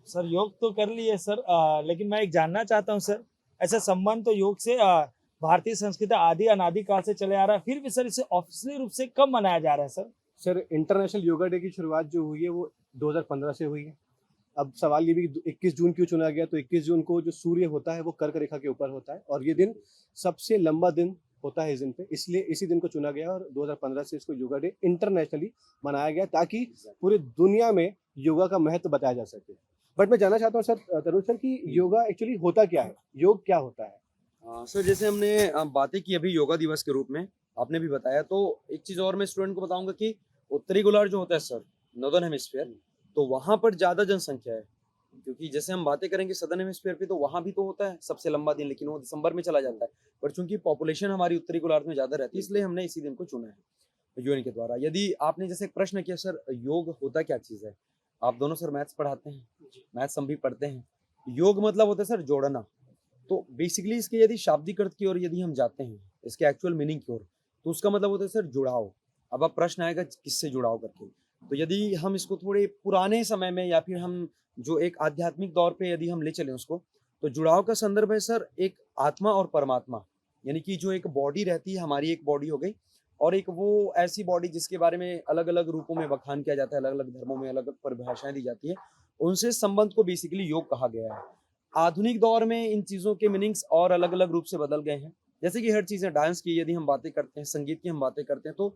Sir योग तो कर लिए सर, लेकिन मैं एक जानना चाहता हूँ सर, ऐसा संबंध तो योग से भारतीय संस्कृति आदि अनादि काल से चले आ रहा है, फिर भी सर इसे ऑफिशियली रूप से कब मनाया जा रहा है sir? Sir international yoga day की शुरुआत जो हुई है वो 2015 से हुई है। अब सवाल ये भी 21 जून क्यों चुना गया, तो 21 जून को जो सूर्य होता है वो कर्क रेखा के ऊपर होता है और ये दिन सबसे लंबा दिन होता है इस दिन पे, इसलिए इसी दिन को चुना गया और 2015 से इसको योगा डे इंटरनेशनली मनाया गया ताकि पूरी दुनिया में योगा का महत्व बताया जा सके। बट मैं जानना चाहता हूँ सर, तरुण सर, कि योगा एक्चुअली होता क्या है, योग क्या होता है? सर जैसे हमने बातें की अभी योगा दिवस के रूप में, आपने भी बताया, तो एक चीज़ और मैं स्टूडेंट को बताऊंगा कि उत्तरी गोलार्ध जो होता है सर, नॉर्दर्न हेमिस्फीयर, तो वहाँ पर ज़्यादा जनसंख्या है। क्योंकि जैसे हम बातें करेंगे सदर्न हेमिस्फीयर पे, तो वहाँ भी तो होता है सबसे लंबा दिन, लेकिन वो दिसंबर में चला जाता है। पर चूंकि पॉपुलेशन हमारी उत्तरी गोलार्ध में ज़्यादा रहती है, इसलिए हमने इसी दिन को चुना है यूएन के द्वारा। यदि आपने जैसे एक प्रश्न किया सर, योग होता क्या चीज़ है, आप दोनों सर मैथ्स पढ़ाते हैं, मैथ्स हम भी पढ़ते हैं। योग मतलब होता है सर जोड़ना। तो बेसिकली इसके यदि शाब्दिक अर्थ की ओर यदि हम जाते हैं, इसके एक्चुअल मीनिंग की ओर, तो उसका मतलब होता है सर जुड़ाव। अब आप प्रश्न आएगा किससे जुड़ाव करके, तो यदि हम इसको थोड़े पुराने समय में या फिर हम जो एक आध्यात्मिक दौर पे यदि हम ले चलें उसको, तो जुड़ाव का संदर्भ है सर एक आत्मा और परमात्मा। यानी कि जो एक बॉडी रहती है, हमारी एक बॉडी हो गई, और एक वो ऐसी बॉडी जिसके बारे में अलग अलग रूपों में बखान किया जाता है, अलग अलग धर्मों में अलग अलग परिभाषाएं दी जाती है, उनसे संबंध को बेसिकली योग कहा गया है। आधुनिक दौर में इन चीज़ों के मीनिंग्स और अलग अलग रूप से बदल गए हैं। जैसे कि हर चीज़ें, डांस की यदि हम बातें करते हैं, संगीत की हम बातें करते हैं, तो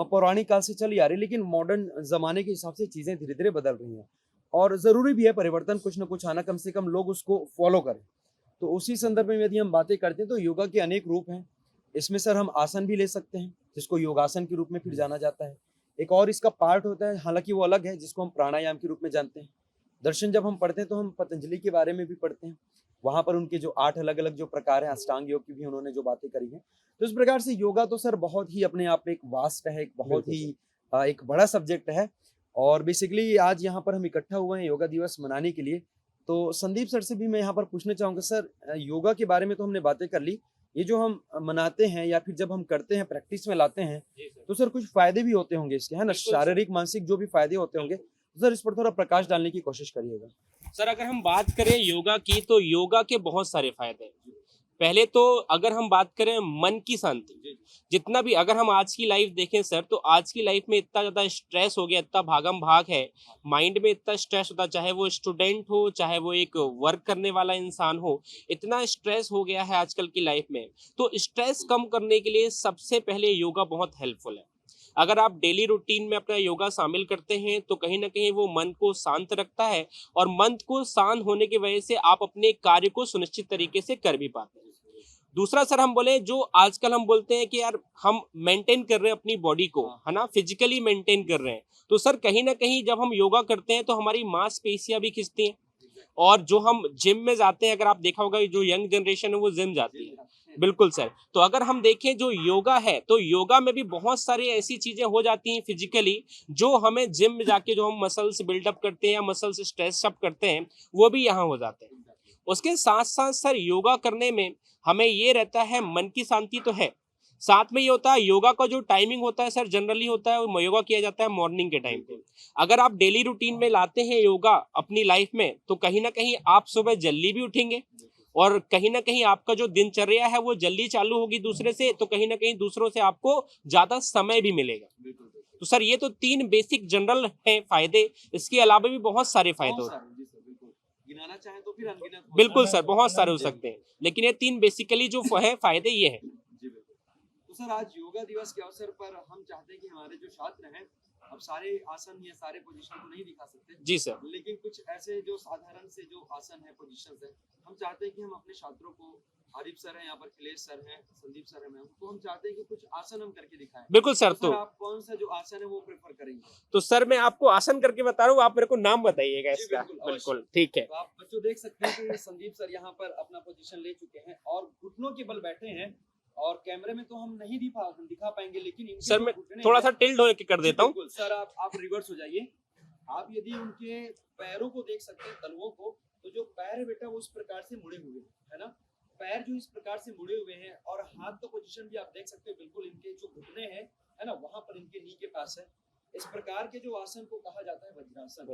पौराणिक काल से चली आ रही है, लेकिन मॉडर्न ज़माने के हिसाब से चीज़ें धीरे-धीरे बदल रही हैं। और ज़रूरी भी है परिवर्तन कुछ न कुछ आना, कम से कम लोग उसको फ़ॉलो करें। तो उसी संदर्भ में यदि हम बातें करते हैं, तो योगा के अनेक रूप हैं। इसमें सर हम आसन भी ले सकते हैं, जिसको योगासन के रूप में फिर जाना जाता है। एक और इसका पार्ट होता है, हालाँकि वो अलग है, जिसको हम प्राणायाम के रूप में जानते हैं। दर्शन जब हम पढ़ते हैं, तो हम पतंजलि के बारे में भी पढ़ते हैं। वहाँ पर उनके जो 8 अलग-अलग जो प्रकार हैं, अष्टांग योग की भी उन्होंने जो बातें करी हैं। तो इस प्रकार से योगा तो सर बहुत ही अपने आप में एक वास्ट है, एक बहुत बिल्कुल ही सर। एक बड़ा सब्जेक्ट है। और बेसिकली आज यहाँ पर हम इकट्ठा हुए हैं योगा दिवस मनाने के लिए। तो संदीप सर से भी मैं यहाँ पर पूछना चाहूँगा सर, योगा के बारे में तो हमने बातें कर ली। ये जो हम मनाते हैं या फिर जब हम करते हैं, प्रैक्टिस में लाते हैं, तो सर कुछ फ़ायदे भी होते होंगे इसके, है ना? शारीरिक, मानसिक जो भी फ़ायदे होते होंगे, तो सर इस पर थोड़ा प्रकाश डालने की कोशिश करिएगा। सर अगर हम बात करें योगा की, तो योगा के बहुत सारे फायदे हैं। पहले तो अगर हम बात करें मन की शांति, जितना भी अगर हम आज की लाइफ देखें सर, तो आज की लाइफ में इतना ज़्यादा स्ट्रेस हो गया, इतना भागम भाग है, माइंड में इतना स्ट्रेस होता है, चाहे वो स्टूडेंट हो, चाहे वो एक वर्क करने वाला इंसान हो, इतना स्ट्रेस हो गया है आजकल की लाइफ में। तो स्ट्रेस कम करने के लिए सबसे पहले योगा बहुत हेल्पफुल है। अगर आप डेली रूटीन में अपना योगा शामिल करते हैं, तो कहीं ना कहीं वो मन को शांत रखता है, और मन को शांत होने की वजह से आप अपने कार्य को सुनिश्चित तरीके से कर भी पाते हैं। दूसरा सर, हम बोले जो आजकल हम बोलते हैं कि यार हम मेंटेन कर रहे हैं अपनी बॉडी को, है ना, फिजिकली मेंटेन कर रहे हैं, तो सर कहीं ना कहीं जब हम योगा करते हैं तो हमारी मांसपेशियां भी खिंचती हैं। और जो हम जिम में जाते हैं, अगर आप देखा होगा जो यंग जनरेशन है वो जिम जाती है। बिल्कुल सर। तो अगर हम देखें जो योगा है, तो योगा में भी बहुत सारी ऐसी चीजें हो जाती हैं फिजिकली, जो हमें जिम में जाके जो हम मसल्स बिल्डअप करते हैं या मसल्स स्ट्रेच अप करते हैं, वो भी यहाँ हो जाते हैं। उसके साथ साथ सर योगा करने में हमें ये रहता है, मन की शांति तो है, साथ में ये होता है योगा का जो टाइमिंग होता है सर, जनरली होता है वो योगा किया जाता है मॉर्निंग के टाइम पे। अगर आप डेली रूटीन में लाते हैं योगा अपनी लाइफ में, तो कहीं ना कहीं आप सुबह जल्दी भी उठेंगे, और कहीं ना कहीं आपका जो दिनचर्या है वो जल्दी चालू होगी दूसरे से, तो कहीं ना कहीं दूसरों से आपको ज्यादा समय भी मिलेगा। तो सर ये तो 3 बेसिक जनरल है फायदे, इसके अलावा भी बहुत सारे फायदे होते हैं। गिनाना चाहें तो फिर अनगिनत हो बिल्कुल सकते सर, हैं। बहुत सारे हो सकते हैं, लेकिन ये 3 बेसिकली जो है फायदे ये है। जी बिल्कुल। तो सर आज योगा दिवस के अवसर पर हम चाहते हैं कि हमारे जो छात्र हैं, अब सारे आसन या सारे पोजीशन को नहीं दिखा सकते, जी सर। लेकिन कुछ ऐसे जो साधारण से जो आसन है, पोजीशंस है, हम चाहते हैं कि हम अपने छात्रों को, आरिफ सर हैं यहाँ पर, खिलेश सर हैं, संदीप सर हैं, मैं हूँ, तो हम चाहते हैं कि कुछ आसन हम करके दिखाएं। बिल्कुल सर। तो सर आप कौन सा जो आसन है वो प्रेफर करेंगे? तो सर मैं आपको आसन करके बता रहा हूँ, आप मेरे को नाम बताइएगा जी इसका। बिल्कुल, बिल्कुल ठीक है। तो आप बच्चों देख सकते हैं कि संदीप सर यहाँ पर अपना पोजीशन ले चुके हैं और घुटनों के बल बैठे हैं, और कैमरे में तो हम नहीं दिखा पाएंगे, लेकिन इनके सर जो मैं घुटने थोड़ा हैं, सा टिल्ड होके कर जी देता हूँ। बिल्कुल सर, आप रिवर्स हो जाइए। आप यदि उनके पैरों को देख सकते हैं, तलवों को, तो जो पैर है बेटा वो इस प्रकार से मुड़े हुए हैं, है ना, पैर जो इस प्रकार से मुड़े हुए हैं, और हाथ का पोजीशन भी आप देख सकते हो, बिल्कुल इनके जो घुटने हैं, है ना, वहां पर इनके नी के पास है। इस प्रकार के जो आसन को कहा जाता है वज्रासन।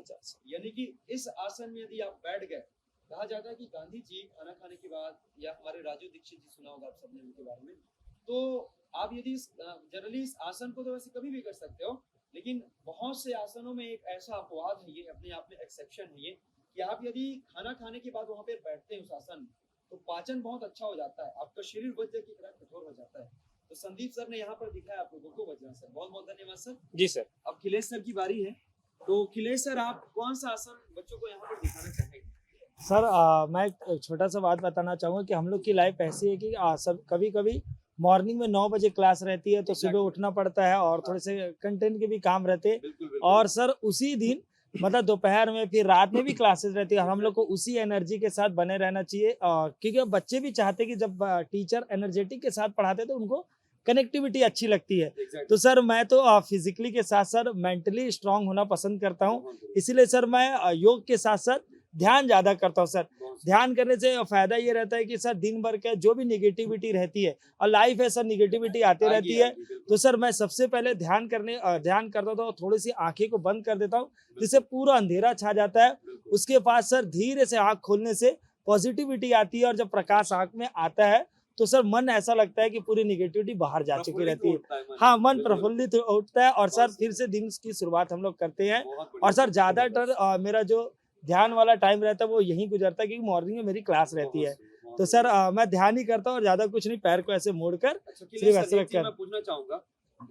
यानी कि इस आसन में यदि आप बैठ गए, कहा जाता है कि गांधी जी खाना खाने के बाद, या हमारे राजू दीक्षित जी, सुना होगा आप सबने उनके बारे में, तो आप यदि जनरली इस आसन को तो वैसे कभी भी कर सकते हो, लेकिन बहुत से आसनों में एक ऐसा अपवाद है, ये अपने आप में एक्सेप्शन है ये, कि आप यदि खाना खाने के बाद वहां पर बैठते हैं उस आसन में, तो पाचन बहुत अच्छा हो जाता है, आपका शरीर वज्र की तरह कठोर हो जाता है। तो संदीप सर ने यहाँ पर दिखाया आप लोगों को वज्रासन। बहुत बहुत धन्यवाद सर। जी सर। अब खिलेश सर की बारी है, तो खिलेश सर आप कौन सा आसन बच्चों को यहाँ पर दिखाना चाहेंगे? सर मैं एक छोटा सा बात बताना चाहूँगा कि हम लोग की लाइफ ऐसी है कि सब कभी कभी मॉर्निंग में 9 बजे क्लास रहती है, तो सुबह उठना पड़ता है और थोड़े से कंटेंट के भी काम रहते हैं। बिल्कुल, बिल्कुल। और सर उसी दिन मतलब दोपहर में फिर रात में भी क्लासेस रहती है, हम लोग को उसी एनर्जी के साथ बने रहना चाहिए, क्योंकि अब बच्चे भी चाहते हैं कि जब टीचर एनर्जेटिक के साथ पढ़ाते हैं तो उनको कनेक्टिविटी अच्छी लगती है। तो सर मैं तो फिजिकली के साथ सर मेंटली स्ट्रांग होना पसंद करता हूँ, इसीलिए सर मैं योग के साथ साथ ध्यान ज्यादा करता हूँ। सर ध्यान करने से फायदा ये रहता है कि सर दिन भर का जो भी निगेटिविटी रहती है, और लाइफ है सर निगेटिविटी आती रहती है, तो सर मैं सबसे पहले ध्यान करता था, थोड़ी सी आंखें को बंद कर देता हूँ जिससे पूरा अंधेरा छा जाता है। उसके बाद सर धीरे से आंख खोलने से पॉजिटिविटी आती है, और जब प्रकाश आंख में आता है तो सर मन ऐसा लगता है कि पूरी निगेटिविटी बाहर जा चुकी रहती है। हाँ, मन प्रफुल्लित उठता है, और सर फिर से दिन की शुरुआत हम लोग करते हैं। और सर ज्यादातर मेरा जो ध्यान वाला टाइम रहता है वो यही गुजरता है, क्योंकि मॉर्निंग में मेरी क्लास रहती है। तो सर मैं ध्यान ही करता हूँ, और ज्यादा कुछ नहीं, पैर को ऐसे मोड़कर सिर्फ ऐसे रखकर। मैं पूछना चाहूंगा,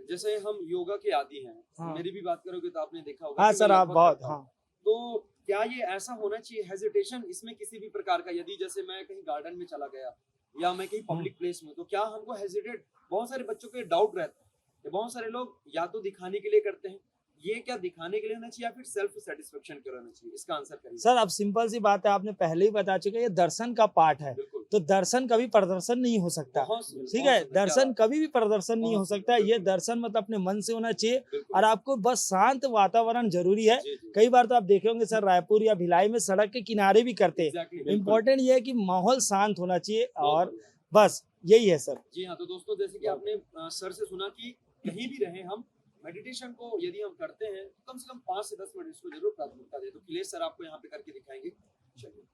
जैसे हम योगा के आदी हैं, हाँ। मेरी भी बात करोगे तो आपने देखा होगा। हाँ सर, आप बहुत, हाँ। तो क्या ये ऐसा होना चाहिए, हेजिटेशन इसमें किसी भी प्रकार का, यदि जैसे मैं कहीं गार्डन में चला गया या मैं कहीं पब्लिक प्लेस में, तो क्या हमको हेजिटेट, बहुत सारे बच्चों के डाउट रहता है, बहुत सारे लोग या तो दिखाने के लिए करते हैं, ये क्या दिखाने के लिए होना चाहिए या फिर सेल्फ सेटिस्फेक्शन कराना चाहिए, इसका आंसर करिए। सर अब सिंपल सी बात है, आपने पहले ही बता चुके हैं, ये दर्शन का पार्ट है, तो दर्शन कभी प्रदर्शन नहीं हो सकता। ठीक है, दर्शन कभी भी प्रदर्शन नहीं हो सकता। ये दर्शन मतलब अपने मन से होना चाहिए, और आपको बस शांत वातावरण जरूरी है। कई बार तो आप देखे होंगे सर, रायपुर या भिलाई में सड़क के किनारे भी करते हैं। इम्पोर्टेंट ये है कि माहौल शांत होना चाहिए, और बस यही है सर। जी हाँ, तो दोस्तों जैसे कि आपने सर से सुना कि कहीं भी रहे हम, मेडिटेशन को यदि हम करते हैं तो कम से कम 5 से 10 मिनट इसको जरूर प्राथमिकता दें। तो खिलेश सर आपको यहाँ पे करके दिखाएंगे। चलिए,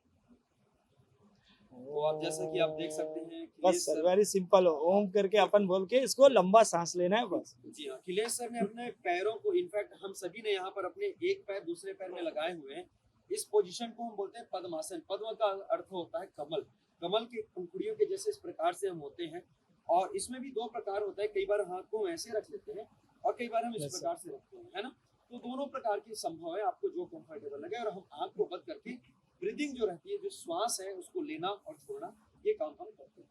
तो आप जैसा कि आप देख सकते हैं, बस सर वेरी सिंपल हो, ओम करके अपन बोल के इसको लंबा सांस लेना है बस। जी हाँ, खिलेश सर ने अपने पैरों को, इनफैक्ट हम सभी ने यहाँ पर अपने एक पैर दूसरे पैर में लगाए हुए हैं। इस पोजीशन को हम बोलते हैं पद्मासन। पद्म का अर्थ होता है कमल, कमल के पंखुड़ियों के जैसे इस प्रकार से हम होते हैं। और इसमें भी 2 प्रकार होता है, कई बार हाथ को ऐसे रख लेते हैं और कई बार हम इस प्रकार से रखते हैं, है ना। तो दोनों प्रकार के संभव है, आपको जो कंफर्टेबल लगे। और हम आंख को बंद करके ब्रीदिंग जो रहती है, जो श्वास है उसको लेना और छोड़ना, ये काम हम करते हैं।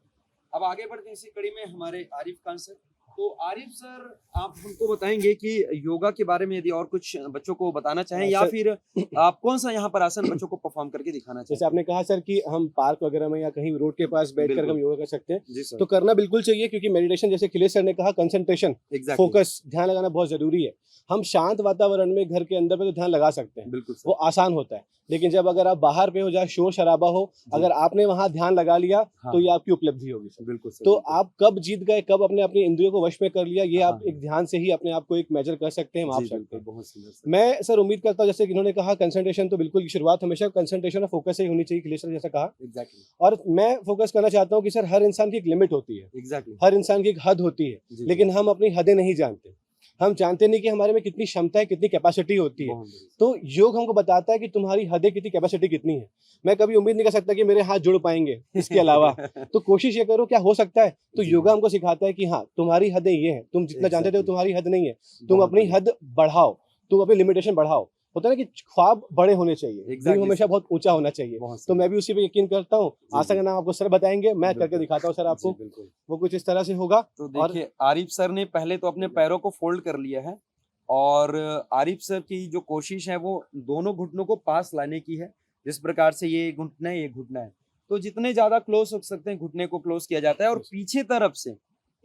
अब आगे बढ़ते हैं इसी कड़ी में हमारे आरिफ खान सर। तो आरिफ सर, आप हमको बताएंगे कि योगा के बारे में यदि और कुछ बच्चों को बताना चाहें, या फिर आप कौन सा यहाँ पर आसन बच्चों को परफॉर्म करके दिखाना चाहें। जैसे आपने कहा सर कि हम पार्क वगैरह में या कहीं रोड के पास बैठकर हम योगा कर सकते हैं, जी सर। तो करना बिल्कुल चाहिए, क्योंकि मेडिटेशन, जैसे खिलेश सर ने कहा, कंसंट्रेशन, फोकस, ध्यान लगाना बहुत जरूरी है। हम शांत वातावरण में घर के अंदर पे तो ध्यान लगा सकते हैं, बिल्कुल वो आसान होता है। लेकिन जब अगर आप बाहर पे हो, जहाँ शोर शराबा हो, अगर आपने वहां ध्यान लगा लिया, तो ये आपकी उपलब्धि होगी सर। बिल्कुल सर। तो आप कब जीत गए, कब अपने अपनी इंद्रियों को वश में कर लिया, ये आप एक ध्यान से ही अपने आप को एक मेजर कर सकते हैं, माप सकते हैं। बहुत सुंदर। मैं सर उम्मीद करता हूँ, जैसे कि इन्होंने कहा कंसंट्रेशन, तो बिल्कुल शुरुआत हमेशा कंसंट्रेशन और फोकस से ही होनी चाहिए, खिलेश सर जैसा कहा। एग्जैक्टली। और मैं फोकस करना चाहता हूँ कि सर हर इंसान की एक लिमिट होती है, एग्जैक्टली। हर इंसान की एक हद होती है, लेकिन हम अपनी हदें नहीं जानते। हम जानते नहीं कि हमारे में कितनी क्षमता है, कितनी कैपेसिटी होती है। तो योग हमको बताता है कि तुम्हारी हदें कितनी, कैपेसिटी कितनी है। मैं कभी उम्मीद नहीं कर सकता कि मेरे हाथ जुड़ पाएंगे इसके अलावा। तो कोशिश ये करो, क्या हो सकता है। तो योगा हमको सिखाता है कि हाँ, तुम्हारी हदें ये हैं, तुम जितना जानते थे तुम्हारी हद नहीं है, तुम अपनी हद बढ़ाओ, तुम अपनी लिमिटेशन बढ़ाओ। होता है ना कि ख्वाब बड़े होने चाहिए, ड्रीम हमेशा बहुत ऊंचा होना चाहिए। तो मैं भी उसी पे यकीन करता हूँ। आशा का नाम आपको सर बताएंगे, मैं करके दिखाता हूँ सर आपको। वो कुछ इस तरह से होगा। तो देखिए, आरिफ सर ने पहले तो अपने पैरों को फोल्ड कर लिया है, और आरिफ सर की जो कोशिश है वो दोनों घुटनों को पास लाने की है। जिस प्रकार से ये घुटना है, ये घुटना है, तो जितने ज्यादा क्लोज हो सकते हैं घुटने को क्लोज किया जाता है। और पीछे तरफ से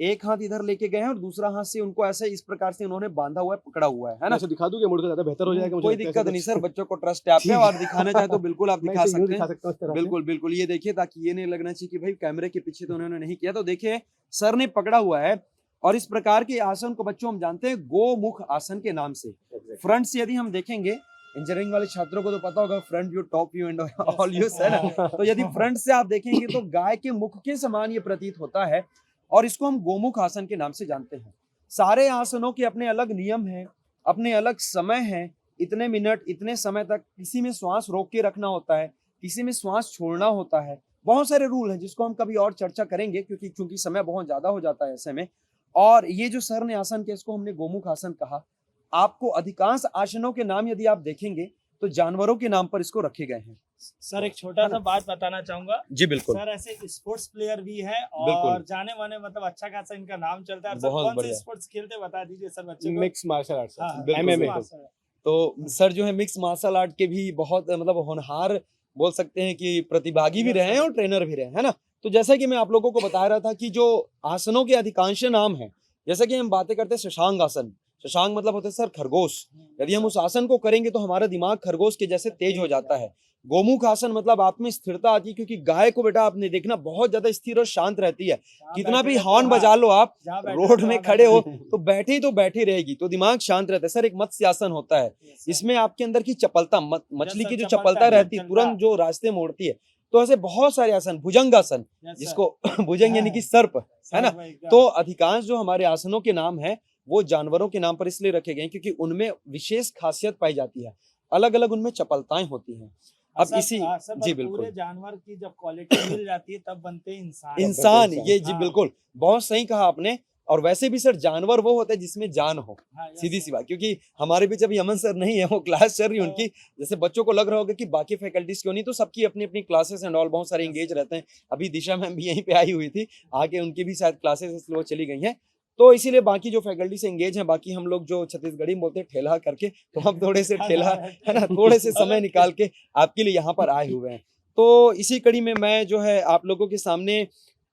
एक हाथ इधर लेके गए हैं और दूसरा हाथ से उनको ऐसे इस प्रकार से उन्होंने बांधा हुआ है, पकड़ा हुआ है ना। ऐसे दिखा दूं क्या, मुड़कर ज्यादा बेहतर हो जाएगा। कोई दिक्कत नहीं सर, बच्चों को ट्रस्ट है आप पे, और दिखाना चाहे तो बिल्कुल आप दिखा सकते हैं। बिल्कुल बिल्कुल, ये देखिए, ताकि ये नहीं लगना चाहिए कि भाई कैमरे के पीछे तो उन्होंने नहीं किया। तो देखिए, सर ने पकड़ा हुआ है और इस प्रकार के आसन को बच्चों हम जानते हैं गोमुख आसन के नाम से। फ्रंट से यदि हम देखेंगे, इंजीनियरिंग वाले छात्रों को तो पता होगा front view, top view and all views है ना। तो यदि फ्रंट से आप देखेंगे तो गाय के मुख के समान ये प्रतीत होता है और इसको हम गोमुख आसन के नाम से जानते हैं। सारे आसनों के अपने अलग नियम हैं, अपने अलग समय हैं, इतने मिनट इतने समय तक किसी में श्वास रोक के रखना होता है, किसी में श्वास छोड़ना होता है, बहुत सारे रूल हैं जिसको हम कभी और चर्चा करेंगे क्योंकि चूंकि समय बहुत ज्यादा हो जाता है ऐसे में। और ये जो सर ने आसन किया इसको हमने गोमुख आसन कहा। आपको अधिकांश आसनों के नाम यदि आप देखेंगे तो जानवरों के नाम पर इसको रखे गए हैं। सर एक छोटा सा बात बताना चाहूंगा। जी बिल्कुल सर ऐसे स्पोर्ट्स प्लेयर भी है और बिल्कुल। जाने माने मतलब अच्छा खासा इनका नाम चलता है। सर बहुत कौन से बढ़िया। स्पोर्ट्स खेलते हैं बता दीजिए सर बच्चे को। मिक्स मार्शल आर्ट्स, हाँ, बिल्कुल, MMA। बिल्कुल। तो सर जो है मिक्स मार्शल आर्ट के भी बहुत मतलब होनहार बोल सकते हैं कि प्रतिभागी भी रहे हैं और ट्रेनर भी रहे हैं, है ना। तो जैसा कि मैं आप लोगों को बता रहा था कि जो आसनों के अधिकांश नाम हैं, जैसा कि हम बातें करते हैं शशांक आसन, शशांक मतलब होता है सर खरगोश। यदि हम उस आसन को करेंगे तो हमारा दिमाग खरगोश के जैसे तेज हो जाता है। गोमुख आसन मतलब आप में स्थिरता आती है क्योंकि गाय को बेटा आपने देखना बहुत ज्यादा स्थिर और शांत रहती है। कितना भी हॉर्न बजा लो आप, रोड में खड़े हो तो बैठी रहेगी, तो दिमाग शांत रहता है। सर एक मत्स्य आसन होता है, इसमें आपके अंदर की चपलता, मछली की जो चपलता रहती है तुरंत जो रास्ते मोड़ती है। तो ऐसे बहुत सारे आसन, भुजंग आसन जिसको भुजंग यानी कि सर्प, है ना। तो अधिकांश जो हमारे आसनों के नाम है वो जानवरों के नाम पर इसलिए रखे गए क्योंकि उनमें विशेष खासियत पाई जाती है, अलग अलग उनमें चपलताएं होती हैं। अब इसी जी बिल्कुल, पूरे जानवर की जब क्वालिटी मिल जाती है तब बनते हैं इंसान। इंसान, ये जी हाँ। बिल्कुल बहुत सही कहा आपने। और वैसे भी सर जानवर वो होते हैं जिसमें जान हो, सीधी सी बात। क्योंकि हमारे बीच अभी अमन सर नहीं है, वो क्लास चल रही है उनकी। जैसे बच्चों को लग रहा होगा कि बाकी फैकल्टीज क्यों नहीं, तो सबकी अपनी अपनी क्लासेस एंड ऑल बहुत सारे एंगेज रहते हैं। अभी दिशा मैम भी यहीं पे आई हुई थी, आके उनकी भी शायद क्लासेस इसलिए चली गई हैं। तो इसीलिए बाकी जो फैकल्टी से एंगेज हैं, बाकी हम लोग जो छत्तीसगढ़ी में बोलते हैं ठेला करके, तो हम थोड़े से ठेला, है ना, थोड़े से समय निकाल के आपके लिए यहाँ पर आए हुए हैं। तो इसी कड़ी में मैं जो है आप लोगों के सामने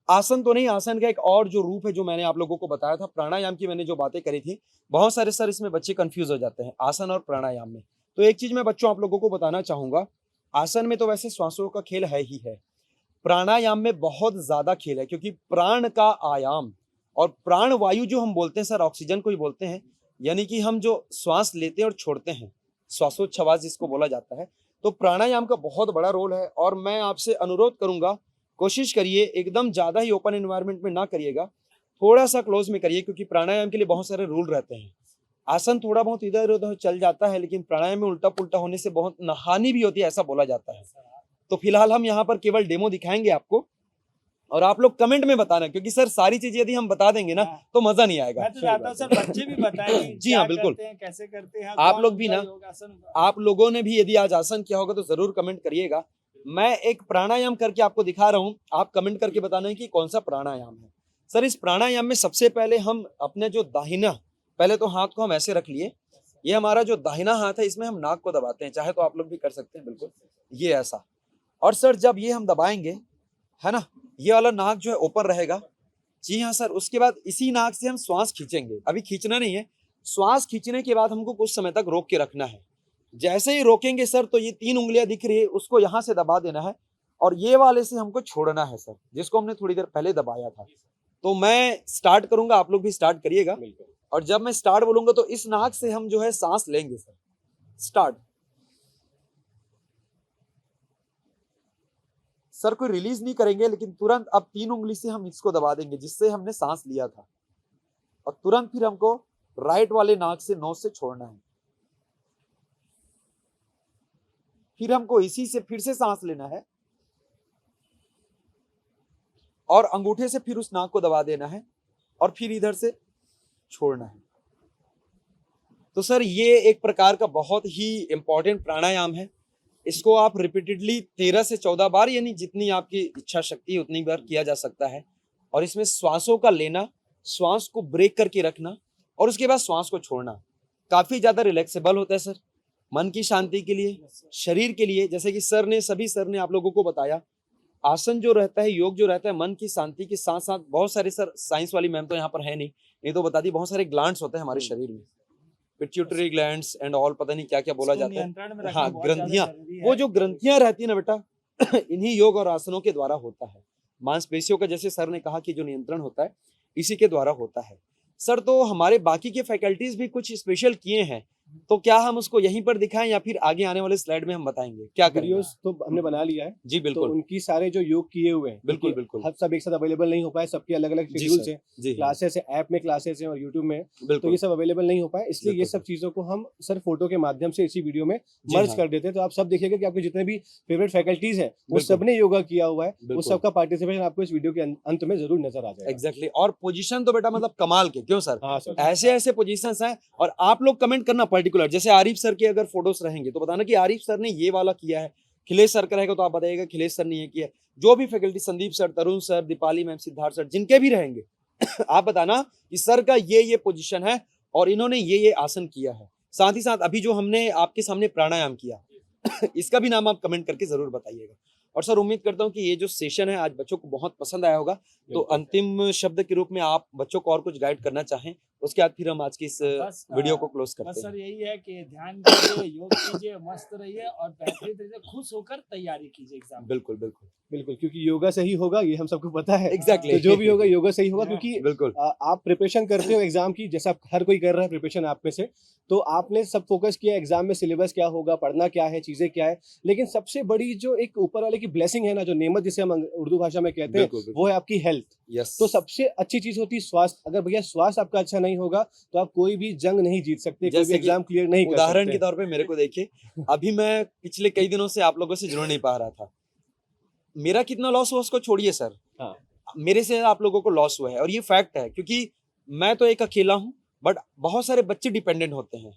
आसन तो नहीं, आसन का एक और जो रूप है जो मैंने आप लोगों को बताया था, प्राणायाम की मैंने जो बातें करी थी, बहुत सारे सर इसमें बच्चे कंफ्यूज हो जाते हैं आसन और प्राणायाम में। तो एक चीज मैं बच्चों आप लोगों को बताना चाहूंगा, आसन में तो वैसे श्वासों का खेल है ही है, प्राणायाम में बहुत ज्यादा खेल है क्योंकि प्राण का आयाम और प्राण वायु जो हम बोलते हैं सर, ऑक्सीजन को ही बोलते हैं, यानी कि हम जो श्वास लेते हैं और छोड़ते हैं, श्वासोच्छवास जिसको बोला जाता है। तो प्राणायाम का बहुत बड़ा रोल है और मैं आपसे अनुरोध करूंगा, कोशिश करिए एकदम ज्यादा ही ओपन एनवायरनमेंट में ना करिएगा, थोड़ा सा क्लोज में करिए क्योंकि प्राणायाम के लिए बहुत सारे रूल रहते हैं। आसन थोड़ा बहुत इधर उधर चल जाता है लेकिन प्राणायाम में उल्टा पुल्टा होने से बहुत हानि भी होती है, ऐसा बोला जाता है। तो फिलहाल हम यहाँ पर केवल डेमो दिखाएंगे आपको और आप लोग कमेंट में बताना, क्योंकि सर सारी चीजें यदि हम बता देंगे ना तो मजा नहीं आएगा। मैं तो चाहता हूं सर बच्चे भी बताएं जी हाँ बिल्कुल, कैसे करते हैं आप लोग भी ना, आप लोगों ने भी यदि आज आसन किया होगा तो जरूर कमेंट करिएगा। मैं एक प्राणायाम करके आपको दिखा रहा हूं, आप कमेंट करके बताना है कि कौन सा प्राणायाम है। सर इस प्राणायाम में सबसे पहले हम अपने जो दाहिना, पहले तो हाथ को हम ऐसे रख लिए, ये हमारा जो दाहिना हाथ है इसमें हम नाक को दबाते हैं, चाहे तो आप लोग भी कर सकते हैं बिल्कुल, ये ऐसा। और सर जब ये हम दबाएंगे, है ना, ये वाला नाक जो है ऊपर रहेगा। जी हाँ सर, उसके बाद इसी नाक से हम श्वास खींचेंगे, अभी खींचना नहीं है, श्वास खींचने के बाद हमको कुछ समय तक रोक के रखना है। जैसे ही रोकेंगे सर तो ये 3 उंगलियां दिख रही है, उसको यहाँ से दबा देना है और ये वाले से हमको छोड़ना है सर, जिसको हमने थोड़ी देर पहले दबाया था। तो मैं स्टार्ट करूंगा, आप लोग भी स्टार्ट करिएगा और जब मैं स्टार्ट बोलूंगा तो इस नाक से हम जो है सांस लेंगे सर। स्टार्ट। सर कोई रिलीज नहीं करेंगे लेकिन तुरंत अब 3 उंगली से हम इसको दबा देंगे जिससे हमने सांस लिया था और तुरंत फिर हमको राइट वाले नाक से नोज से छोड़ना है। फिर हमको इसी से फिर से सांस लेना है और अंगूठे से फिर उस नाक को दबा देना है और फिर इधर से छोड़ना है। तो सर ये एक प्रकार का बहुत ही इंपॉर्टेंट प्राणायाम है, इसको आप रिपीटेडली 13 से 14 बार, यानी जितनी आपकी इच्छा शक्ति है उतनी बार किया जा सकता है। और इसमें श्वासों का लेना, श्वास को ब्रेक करके रखना और उसके बाद श्वास को छोड़ना काफी ज्यादा रिलैक्सेबल होता है सर, मन की शांति के लिए, शरीर के लिए। जैसे कि सभी सर ने आप लोगों को बताया, आसन जो रहता है, योग जो रहता है, मन की शांति के साथ साथ बहुत सारे सर, साइंस वाली मैम तो यहाँ पर है नहीं तो बता दी, बहुत सारे ग्लैंड्स होते हैं हमारे शरीर में, पिट्यूटरी ग्लैंड्स एंड ऑल, पता नहीं क्या क्या बोला जाता है। हाँ, ग्रंथियां, वो जो ग्रंथियां रहती है ना बेटा, इन्हीं योग और आसनों के द्वारा होता है। मांसपेशियों का जैसे सर ने कहा कि जो नियंत्रण होता है इसी के द्वारा होता है। सर तो हमारे बाकी के फैकल्टीज भी कुछ स्पेशल किए हैं, तो क्या हम उसको यहीं पर दिखाएं या फिर आगे आने वाले स्लाइड में हम बताएंगे, क्या करेंगे? वीडियोस तो हमने बना लिया है, जी तो बिल्कुल उनकी सारे जो योग किए हुए हैं, बिल्कुल क्योंकि बिल्कुल हर सब एक साथ अवेलेबल नहीं हो पाए, सबके अलग अलग जी शेड्यूल्स सर, हैं, जी हाँ, क्लासेस है, ऐप में क्लासेस हैं और यूट्यूब में, तो बिल्कुल ये सब अवेलेबल नहीं हो पाए, इसलिए ये बिल्कुल सब चीजों को हम सर फोटो के माध्यम से इसी वीडियो में जी मर्ज हाँ, कर देते हैं। तो आप सब देखिएगा कि आपके जितने भी फेवरेट फैकल्टीज हैं वो बिल्कुल सबने योगा किया हुआ है, वो बिल्कुल सबका पार्टिसिपेशन आपको इस वीडियो के अंत में जरूर नजर आ जाएगा। एग्जैक्टली और पोजीशन तो बेटा मतलब कमाल के, क्यों सर? हाँ सर, ऐसे ऐसे पोजीशंस हैं और आप लोग कमेंट करना पर्टिकुलर, जैसे आरिफ सर के अगर फोटोज रहेंगे तो बताना कि आरिफ सर ने ये वाला किया है, खिलेश सर का रहेगा तो आप बताइएगा खिलेश सर ने ये किया है। जो भी faculty, Sandeep sir, Tarun sir, Deepali ma'am, Siddharth sir, जिनके भी रहेंगे आप बताना कि सर का ये पोजीशन है और इन्होंने ये आसन किया है। साथ ही साथ अभी जो हमने आपके सामने प्राणायाम किया इसका भी नाम आप कमेंट करके जरूर बताइएगा। और सर उम्मीद करता हूँ कि ये जो सेशन है आज बच्चों को बहुत पसंद आया होगा, तो बिल्कुल। अंतिम शब्द के रूप में आप बच्चों को और कुछ गाइड करना चाहें, उसके बाद फिर हम आज की इस बस वीडियो को क्लोज बस करते सर हैं। यही है कि ध्यान कीजिए, योग कीजिए, मस्त रहिए और बेहतरीन तरीके से खुश होकर तैयारी कीजिए एग्जाम की। बिल्कुल बिल्कुल बिल्कुल, क्योंकि योगा से ही होगा, ये हम सबको पता है। एग्जैक्टली तो जो भी होगा योगा से ही होगा, क्योंकि बिल्कुल आप प्रिपरेशन करते हो एग्जाम की, जैसा हर कोई कर रहा है प्रिपरेशन आप में से, तो आपने सब फोकस किया एग्जाम में, सिलेबस क्या होगा, पढ़ना क्या है, चीजें क्या है, लेकिन सबसे बड़ी जो एक ऊपर वाले की ब्लेसिंग है ना, जो नेमत जिसे हम उर्दू भाषा में कहते हैं, बिल्कुल वो है आपकी हेल्थ। यस तो सबसे अच्छी चीज होती है स्वास्थ्य। अगर भैया स्वास्थ्य आपका अच्छा नहीं होगा तो आप कोई भी जंग नहीं जीत सकते, कोई जैसे भी कि एग्जाम क्लियर नहीं कर उदाहरण सकते। के तौर पे मेरे को देखिए, अभी मैं पिछले कई दिनों से आप लोगों से जुड़ नहीं पा रहा था, मेरा कितना लॉस हुआ उसको छोड़िए सर, हाँ। मेरे से आप लोगों को लॉस हुआ है और ये फैक्ट है, क्योंकि मैं तो एक अकेला हूँ बट बहुत सारे बच्चे डिपेंडेंट होते हैं,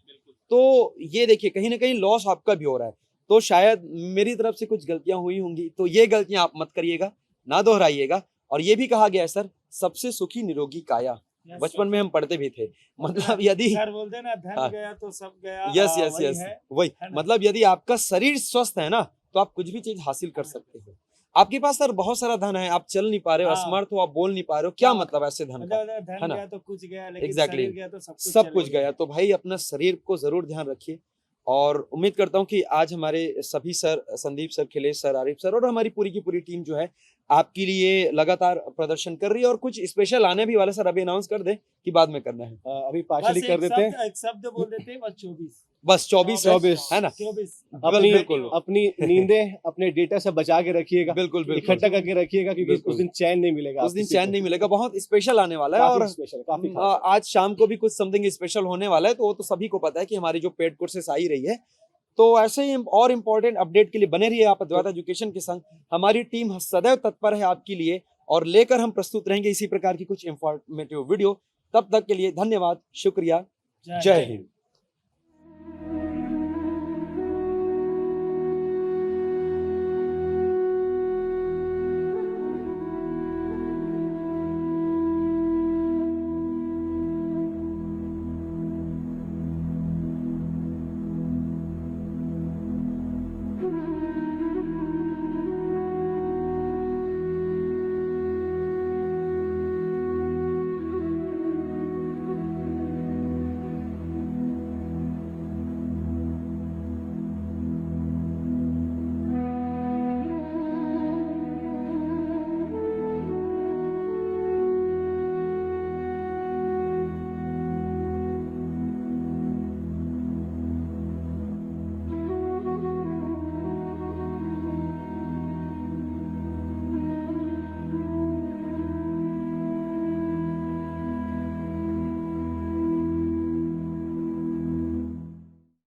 तो ये देखिए कहीं ना कहीं लॉस आपका भी हो रहा है। तो शायद मेरी तरफ से कुछ गलतियां हुई होंगी, तो ये गलतियां आप मत करिएगा, ना दोहराइएगा। और ये भी कहा गया है सर, सबसे सुखी निरोगी काया, Yes, बचपन में हम पढ़ते भी थे, मतलब यदि सर बोलते हैं ना, धन हाँ। गया तो सब गया। यस यस वही यस है। वही, है ना? मतलब यदि आपका शरीर स्वस्थ है ना तो आप कुछ भी चीज हासिल कर सकते हो। आपके पास सर बहुत सारा धन है, आप चल नहीं पा रहे हो, हाँ। असमर्थ हो, आप बोल नहीं पा रहे हो, क्या हाँ। मतलब ऐसे धन का? मतलब धन है ना? गया तो कुछ गया, लेकिन Exactly. शरीर गया तो सब कुछ सब चले कुछ गया। तो भाई अपना शरीर को जरूर ध्यान रखिए, और उम्मीद करता हूँ कि आज हमारे सभी sir, Sandeep sir, Khilesh sir, Arif sir और हमारी पूरी की पूरी टीम जो है आपके लिए लगातार प्रदर्शन कर रही है, और कुछ स्पेशल आने भी वाले। सर अभी अनाउंस कर दे कि बाद में करना है? अभी बस पार्शली कर देते हैं। एक शब्द बोल देते हैं, बस 24 बस 24 है ना? 24 अपनी बिल्कुल अपनी नींदें, अपने डेटा सब बचा के रखिएगा, बिल्कुल बिल्कुल इकट्ठा करके रखिएगा, क्योंकि बिल्कुल। उस दिन चैन नहीं मिलेगा। उस दिन चैन नहीं मिलेगा, बहुत स्पेशल आने वाला है। और स्पेशल, काफी खास है। आज शाम को भी कुछ समथिंग स्पेशल होने वाला है, तो वो तो सभी को पता है कि हमारी जो पेड कोर्सेस आ ही रही है। तो ऐसे ही और इम्पोर्टेंट अपडेट के लिए बने रहिए आप अद्वैत एजुकेशन के संग। हमारी टीम सदैव तत्पर है आपके लिए, और लेकर हम प्रस्तुत रहेंगे इसी प्रकार की कुछ इंफॉर्मेटिव वीडियो। तब तक के लिए धन्यवाद, शुक्रिया, जय हिंद।